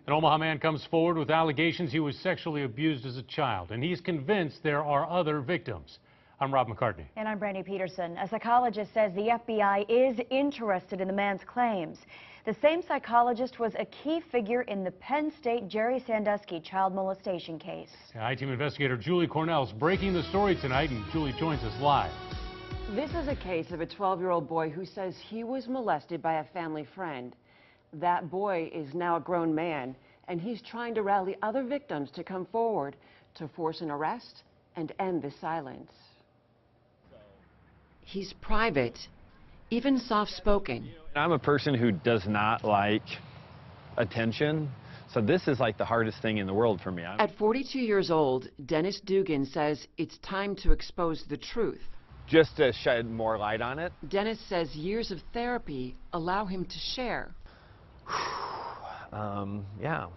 An Omaha man comes forward with allegations he was sexually abused as a child, and he's convinced there are other victims. I'm Rob McCartney. And I'm Brandy Peterson. A psychologist says the FBI is interested in the man's claims. The same psychologist was a key figure in the Penn State Jerry Sandusky child molestation case. I-Team investigator Julie Cornell is breaking the story tonight, and Julie joins us live. This is a case of a 12-year-old boy who says he was molested by a family friend. That boy is now a grown man, and he's trying to rally other victims to come forward to force an arrest and end the silence. He's private, even soft-spoken. I'm a person who does not like attention, so this is like the hardest thing in the world for me. At 42 years old, Dennis Dugan says it's time to expose the truth. Just to shed more light on it. Dennis says years of therapy allow him to share. Yeah,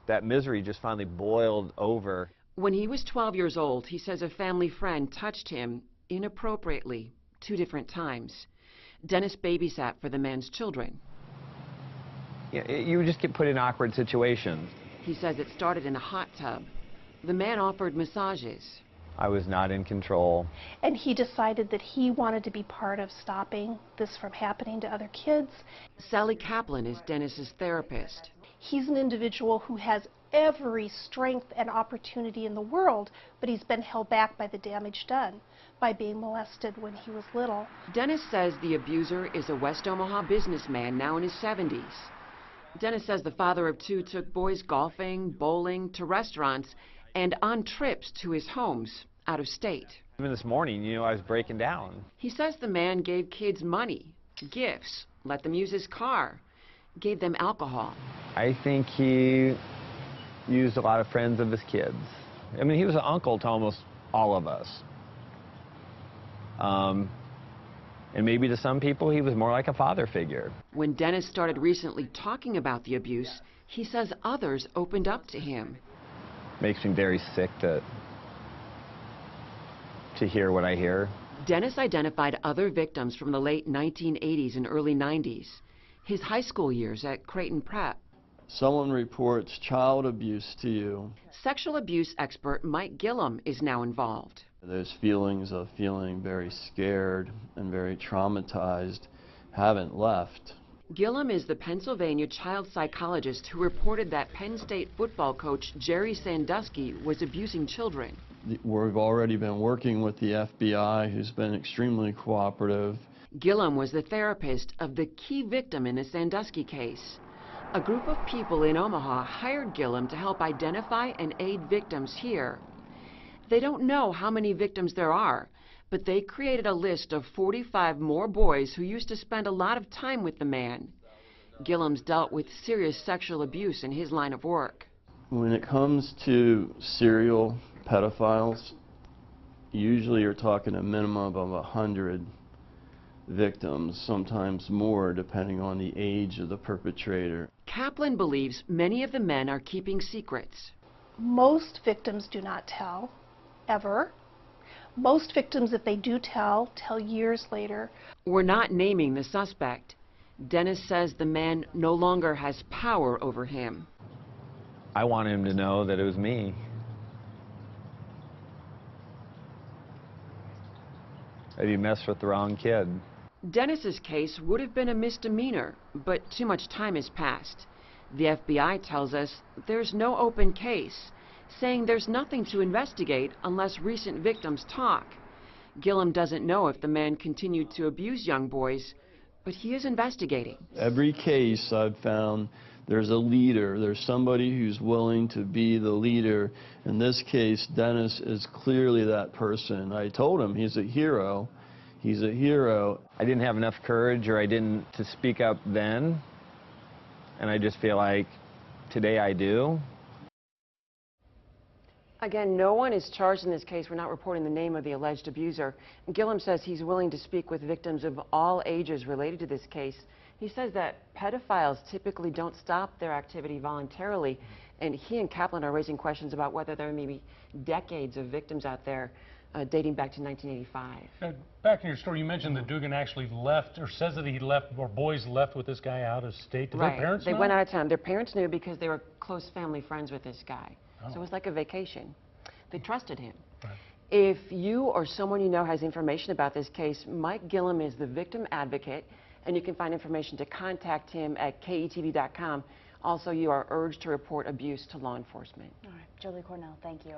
that misery just finally boiled over. When he was 12 years old, he says a family friend touched him inappropriately 2 different times. Dennis babysat for the man's children. Yeah, you just get put in awkward situations. He says it started in a hot tub. The man offered massages. I was not in control. And he decided that he wanted to be part of stopping this from happening to other kids. Sally Kaplan is Dennis's therapist. He's an individual who has every strength and opportunity in the world, but he's been held back by the damage done by being molested when he was little. Dennis says the abuser is a West Omaha businessman now in his 70s. Dennis says the father of 2 took boys golfing, bowling, to restaurants, and on trips to his homes out of state. Even this morning, I was breaking down. He says the man gave kids money, gifts, let them use his car, gave them alcohol. I think he used a lot of friends of his kids. I mean, he was an uncle to almost all of us. And maybe to some people, he was more like a father figure. When Dennis started recently talking about the abuse, he says others opened up to him. Makes me very sick to hear what I hear. Dennis identified other victims from the late 1980s and early 90s, his high school years at Creighton Prep. Someone reports child abuse to you. Sexual abuse expert Mike Gillum is now involved. Those feelings of feeling very scared and very traumatized haven't left. Gillum is the Pennsylvania child psychologist who reported that Penn State football coach Jerry Sandusky was abusing children. We've already been working with the FBI, who's been extremely cooperative. Gillum was the therapist of the key victim in the Sandusky case. A group of people in Omaha hired Gillum to help identify and aid victims here. They don't know how many victims there are, but they created a list of 45 more boys who used to spend a lot of time with the man. Gillum's dealt with serious sexual abuse in his line of work. When it comes to serial pedophiles, usually you're talking a minimum of 100 victims, sometimes more, depending on the age of the perpetrator. Kaplan believes many of the men are keeping secrets. Most victims do not tell, ever. Most victims, if they do tell years later. We're not naming the suspect. Dennis says the man no longer has power over him. I want him to know that it was me. That he messed with the wrong kid. Dennis's case would have been a misdemeanor, but too much time has passed. The FBI tells us there's no open case, saying there's nothing to investigate unless recent victims talk. Gillum doesn't know if the man continued to abuse young boys, but he is investigating. Every case I've found, there's a leader, there's somebody who's willing to be the leader. In this case, Dennis is clearly that person. I told him he's a hero. He's a hero. I didn't have enough courage, or I didn't to speak up then, and I just feel like today I do. Again, no one is charged in this case. We're not reporting the name of the alleged abuser. Gillum says he's willing to speak with victims of all ages related to this case. He says that pedophiles typically don't stop their activity voluntarily, and he and Kaplan are raising questions about whether there may be decades of victims out there dating back to 1985. Now, back in your story, you mentioned that Dugan actually left, or says that he left, or boys left with this guy out of state. Did their parents They know? went out of town. Their parents knew because they were close family friends with this guy. Oh. So it was like a vacation. They trusted him. Right. If you or someone you know has information about this case, Mike Gillum is the victim advocate, and you can find information to contact him at ketv.com. Also, you are urged to report abuse to law enforcement. All right, Julie Cornell, thank you.